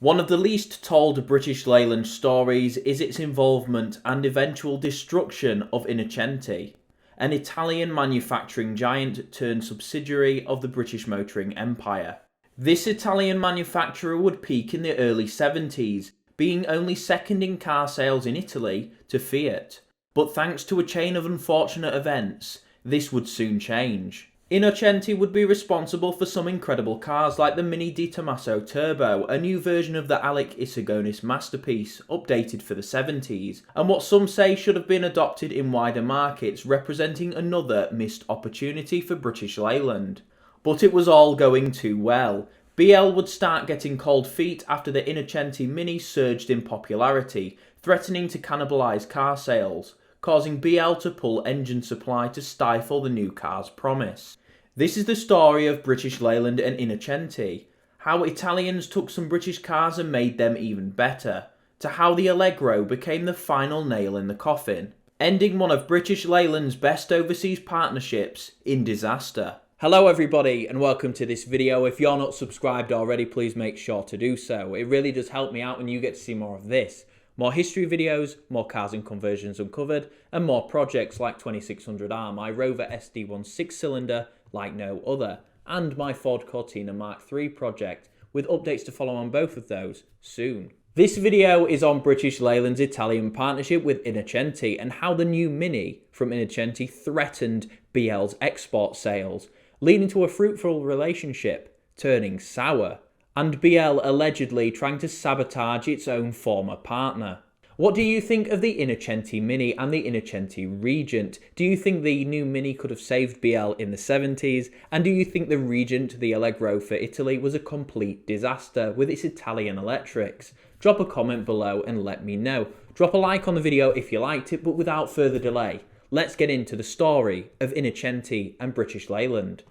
One of the least told British Leyland stories is its involvement and eventual destruction of Innocenti, an Italian manufacturing giant turned subsidiary of the British motoring empire. This Italian manufacturer would peak in the early 70s, being only second in car sales in Italy to Fiat. But thanks to a chain of unfortunate events, this would soon change. Innocenti would be responsible for some incredible cars like the Mini di Tommaso Turbo, a new version of the AROnline masterpiece, updated for the 70s, and what some say should have been adopted in wider markets, representing another missed opportunity for British Leyland. But it was all going too well. BL would start getting cold feet after the Innocenti Mini surged in popularity, threatening to cannibalise car sales, causing BL to pull engine supply to stifle the new car's promise. This is the story of British Leyland and Innocenti, how Italians took some British cars and made them even better, to how the Allegro became the final nail in the coffin, ending one of British Leyland's best overseas partnerships in disaster. Hello everybody and welcome to this video. If you're not subscribed already, please make sure to do so. It really does help me out when you get to see more of this. More history videos, more cars and conversions uncovered, and more projects like 2600R, my Rover SD1 6-cylinder like no other, and my Ford Cortina Mark III project, with updates to follow on both of those soon. This video is on British Leyland's Italian partnership with Innocenti and how the new Mini from Innocenti threatened BL's export sales, leading to a fruitful relationship turning sour, and BL allegedly trying to sabotage its own former partner. What do you think of the Innocenti Mini and the Innocenti Regent? Do you think the new Mini could have saved BL in the 70s? And do you think the Regent, the Allegro for Italy, was a complete disaster with its Italian electrics? Drop a comment below and let me know. Drop a like on the video if you liked it, but without further delay, let's get into the story of Innocenti and British Leyland.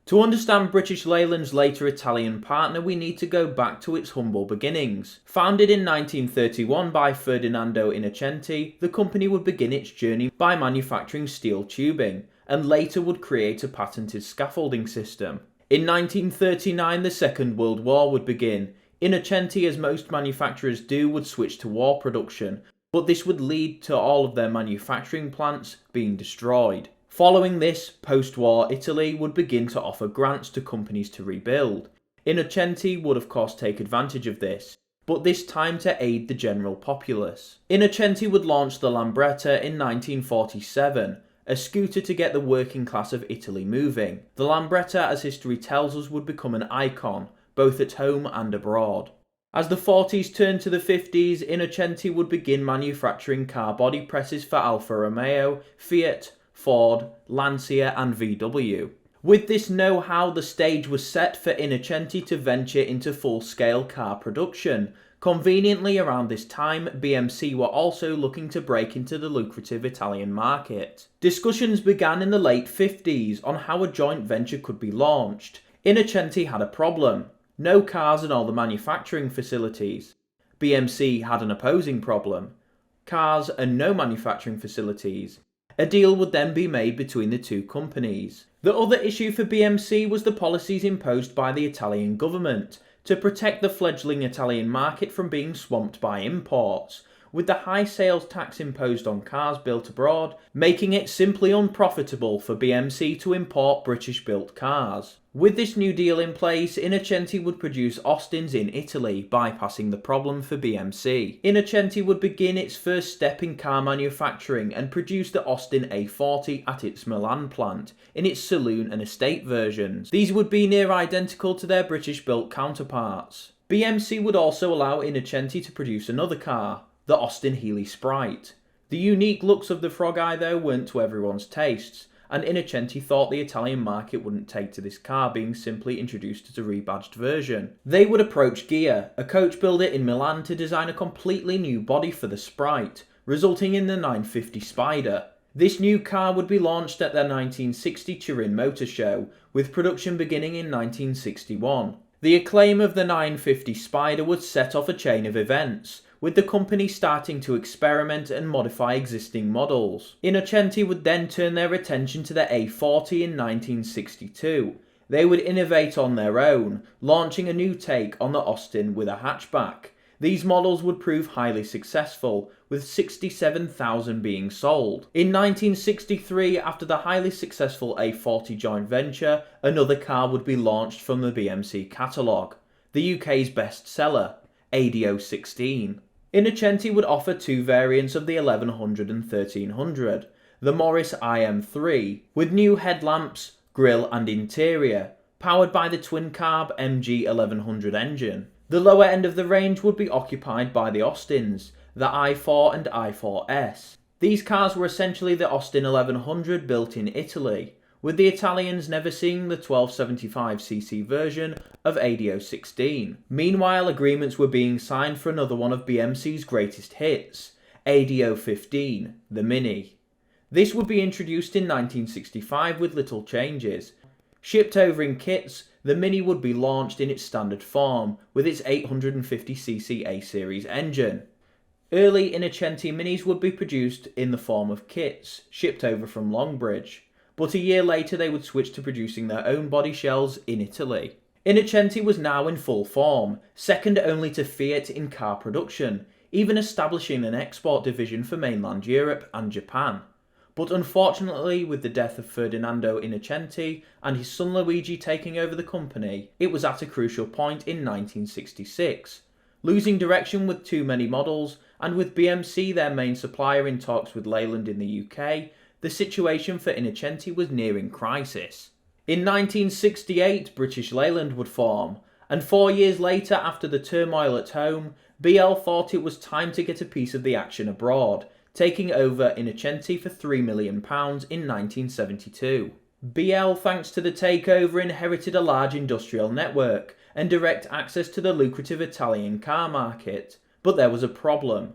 To understand British Leyland's later Italian partner, we need to go back to its humble beginnings. Founded in 1931 by Ferdinando Innocenti, the company would begin its journey by manufacturing steel tubing, and later would create a patented scaffolding system. In 1939, the Second World War would begin. Innocenti, as most manufacturers do, would switch to war production, but this would lead to all of their manufacturing plants being destroyed. Following this, post-war Italy would begin to offer grants to companies to rebuild. Innocenti would of course take advantage of this, but this time to aid the general populace. Innocenti would launch the Lambretta in 1947, a scooter to get the working class of Italy moving. The Lambretta, as history tells us, would become an icon, both at home and abroad. As the 40s turned to the 50s, Innocenti would begin manufacturing car body presses for Alfa Romeo, Fiat, Ford, Lancia and VW. With this know-how, the stage was set for Innocenti to venture into full-scale car production. Conveniently, around this time, BMC were also looking to break into the lucrative Italian market. Discussions began in the late 50s on how a joint venture could be launched. Innocenti had a problem: no cars and all the manufacturing facilities. BMC had an opposing problem: cars and no manufacturing facilities. A deal would then be made between the two companies. The other issue for BMC was the policies imposed by the Italian government to protect the fledgling Italian market from being swamped by imports, with the high sales tax imposed on cars built abroad, making it simply unprofitable for BMC to import British-built cars. With this new deal in place, Innocenti would produce Austins in Italy, bypassing the problem for BMC. Innocenti would begin its first step in car manufacturing and produce the Austin A40 at its Milan plant, in its saloon and estate versions. These would be near identical to their British-built counterparts. BMC would also allow Innocenti to produce another car, the Austin Healey Sprite. The unique looks of the Frog Eye though weren't to everyone's tastes, and Innocenti thought the Italian market wouldn't take to this car being simply introduced as a rebadged version. They would approach Ghia, a coach builder in Milan, to design a completely new body for the Sprite, resulting in the 950 Spider. This new car would be launched at their 1960 Turin Motor Show, with production beginning in 1961. The acclaim of the 950 Spider would set off a chain of events, with the company starting to experiment and modify existing models. Innocenti would then turn their attention to the A40 in 1962, They would innovate on their own, launching a new take on the Austin with a hatchback. These models would prove highly successful, with 67,000 being sold. In 1963, after the highly successful A40 joint venture, another car would be launched from the BMC catalogue, the UK's best seller, ADO16. Innocenti would offer two variants of the 1100 and 1300, the Morris IM3, with new headlamps, grille and interior, powered by the twin-carb MG 1100 engine. The lower end of the range would be occupied by the Austins, the i4 and i4S. These cars were essentially the Austin 1100 built in Italy, with the Italians never seeing the 1275cc version of ADO16. Meanwhile, agreements were being signed for another one of BMC's greatest hits, ADO15 the Mini. This would be introduced in 1965 with little changes. Shipped over in kits, the Mini would be launched in its standard form with its 850cc A-series engine. Early Innocenti Minis would be produced in the form of kits, shipped over from Longbridge, but a year later they would switch to producing their own body shells in Italy. Innocenti was now in full form, second only to Fiat in car production, even establishing an export division for mainland Europe and Japan. But unfortunately, with the death of Ferdinando Innocenti and his son Luigi taking over the company, it was at a crucial point in 1966. Losing direction with too many models, and with BMC their main supplier in talks with Leyland in the UK, the situation for Innocenti was nearing crisis. In 1968, British Leyland would form, and 4 years later, after the turmoil at home, BL thought it was time to get a piece of the action abroad, taking over Innocenti for £3 million in 1972. BL, thanks to the takeover, inherited a large industrial network and direct access to the lucrative Italian car market. But there was a problem.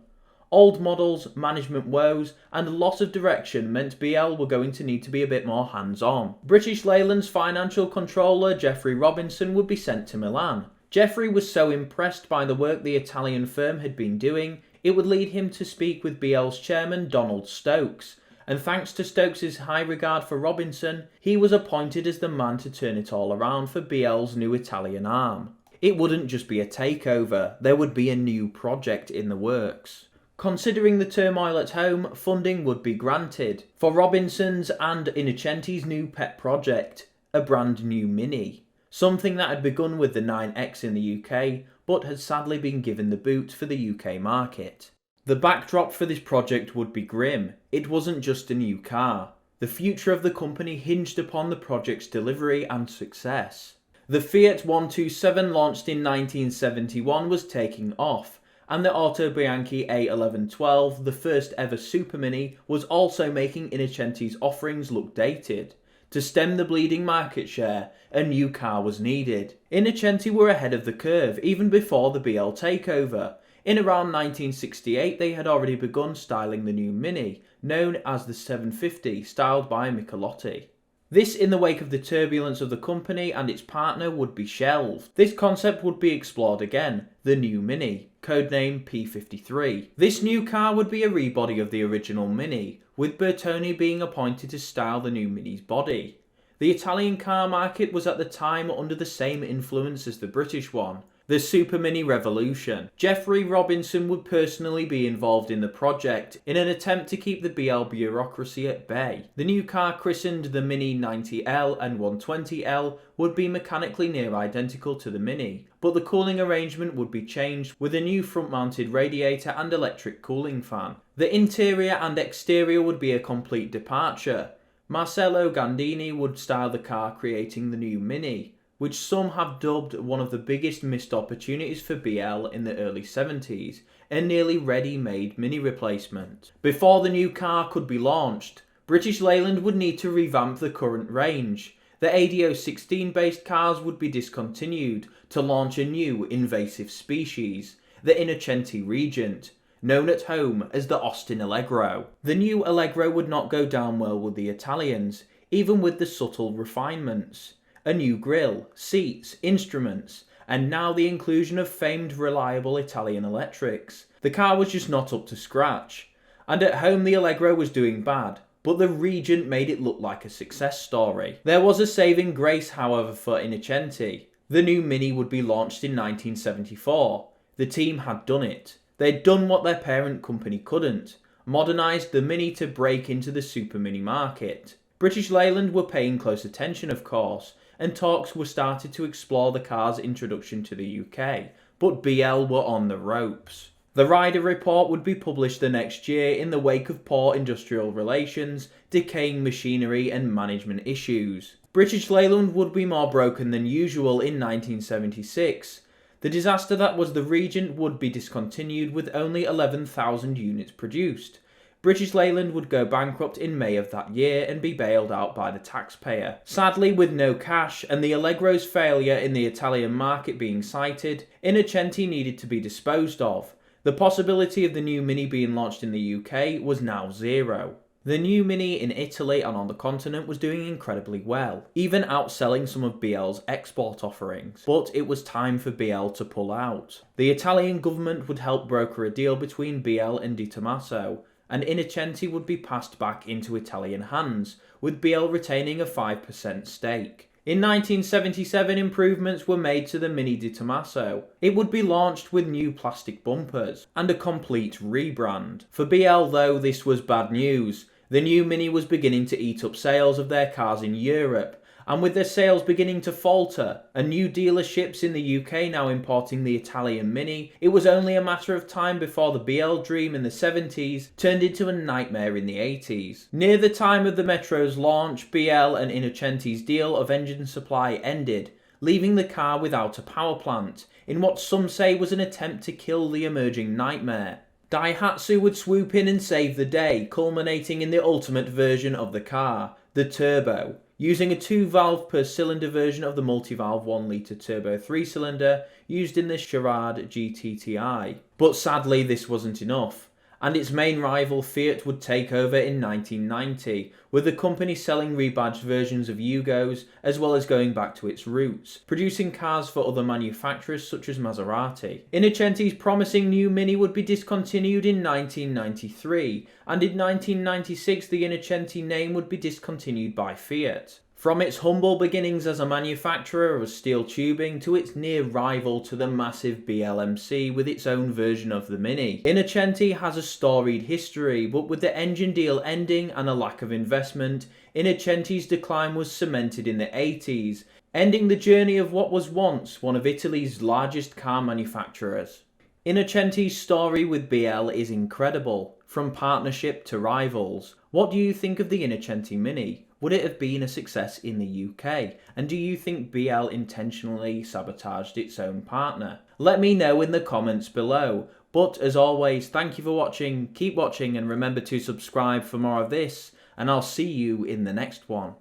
Old models, management woes, and a loss of direction meant BL were going to need to be a bit more hands-on. British Leyland's financial controller, Geoffrey Robinson, would be sent to Milan. Geoffrey was so impressed by the work the Italian firm had been doing, it would lead him to speak with BL's chairman, Donald Stokes, and thanks to Stokes' high regard for Robinson, he was appointed as the man to turn it all around for BL's new Italian arm. It wouldn't just be a takeover, there would be a new project in the works. Considering the turmoil at home, funding would be granted for Robinson's and Innocenti's new pet project, a brand new Mini. Something that had begun with the 9X in the UK, but had sadly been given the boot for the UK market. The backdrop for this project would be grim. It wasn't just a new car. The future of the company hinged upon the project's delivery and success. The Fiat 127 launched in 1971 was taking off, and the Auto Bianchi A1112, the first ever Super Mini, was also making Innocenti's offerings look dated. To stem the bleeding market share, a new car was needed. Innocenti were ahead of the curve even before the BL takeover. In around 1968 they had already begun styling the new Mini, known as the 750, styled by Michelotti. This, in the wake of the turbulence of the company and its partner, would be shelved. This concept would be explored again, the new Mini, codename P53. This new car would be a rebody of the original Mini, with Bertoni being appointed to style the new Mini's body. The Italian car market was at the time under the same influence as the British one, the Super Mini revolution. Geoffrey Robinson would personally be involved in the project in an attempt to keep the BL bureaucracy at bay. The new car, christened the Mini 90L and 120L, would be mechanically near identical to the Mini, but the cooling arrangement would be changed with a new front-mounted radiator and electric cooling fan. The interior and exterior would be a complete departure. Marcello Gandini would style the car, creating the new Mini, which some have dubbed one of the biggest missed opportunities for BL in the early 70s, a nearly ready-made Mini replacement. Before the new car could be launched, British Leyland would need to revamp the current range. The ADO16 based cars would be discontinued to launch a new invasive species, the Innocenti Regent, known at home as the Austin Allegro. The new Allegro would not go down well with the Italians, even with the subtle refinements. A new grille, seats, instruments, and now the inclusion of famed reliable Italian electrics. The car was just not up to scratch, and at home the Allegro was doing bad, but the Regent made it look like a success story. There was a saving grace, however, for Innocenti. The new Mini would be launched in 1974. The team had done it. They'd done what their parent company couldn't, modernised the Mini to break into the super Mini market. British Leyland were paying close attention, of course, and talks were started to explore the car's introduction to the UK, but BL were on the ropes. The Rider Report would be published the next year in the wake of poor industrial relations, decaying machinery and management issues. British Leyland would be more broken than usual in 1976. The disaster that was the Regent would be discontinued with only 11,000 units produced. British Leyland would go bankrupt in May of that year and be bailed out by the taxpayer. Sadly, with no cash and the Allegro's failure in the Italian market being cited, Innocenti needed to be disposed of. The possibility of the new Mini being launched in the UK was now zero. The new Mini in Italy and on the continent was doing incredibly well, even outselling some of BL's export offerings. But it was time for BL to pull out. The Italian government would help broker a deal between BL and Di Tommaso, and Innocenti would be passed back into Italian hands, with BL retaining a 5% stake. In 1977, improvements were made to the Mini Di Tommaso. It would be launched with new plastic bumpers and a complete rebrand. For BL though, this was bad news. The new Mini was beginning to eat up sales of their cars in Europe, and with their sales beginning to falter, and new dealerships in the UK now importing the Italian Mini, it was only a matter of time before the BL dream in the 70s turned into a nightmare in the 80s. Near the time of the Metro's launch, BL and Innocenti's deal of engine supply ended, leaving the car without a power plant, in what some say was an attempt to kill the emerging nightmare. Daihatsu would swoop in and save the day, culminating in the ultimate version of the car, the Turbo, using a 2-valve per cylinder version of the multi-valve 1-litre turbo 3-cylinder used in the Charade GTTI. But sadly this wasn't enough, and its main rival Fiat would take over in 1990, with the company selling rebadged versions of Yugos as well as going back to its roots, producing cars for other manufacturers such as Maserati. Innocenti's promising new Mini would be discontinued in 1993, and in 1996 the Innocenti name would be discontinued by Fiat. From its humble beginnings as a manufacturer of steel tubing to its near rival to the massive BLMC with its own version of the Mini, Innocenti has a storied history, but with the engine deal ending and a lack of investment, Innocenti's decline was cemented in the 80s, ending the journey of what was once one of Italy's largest car manufacturers. Innocenti's story with BL is incredible, from partnership to rivals. What do you think of the Innocenti Mini? Would it have been a success in the UK? And do you think BL intentionally sabotaged its own partner? Let me know in the comments below. But as always, thank you for watching, keep watching, and remember to subscribe for more of this, and I'll see you in the next one.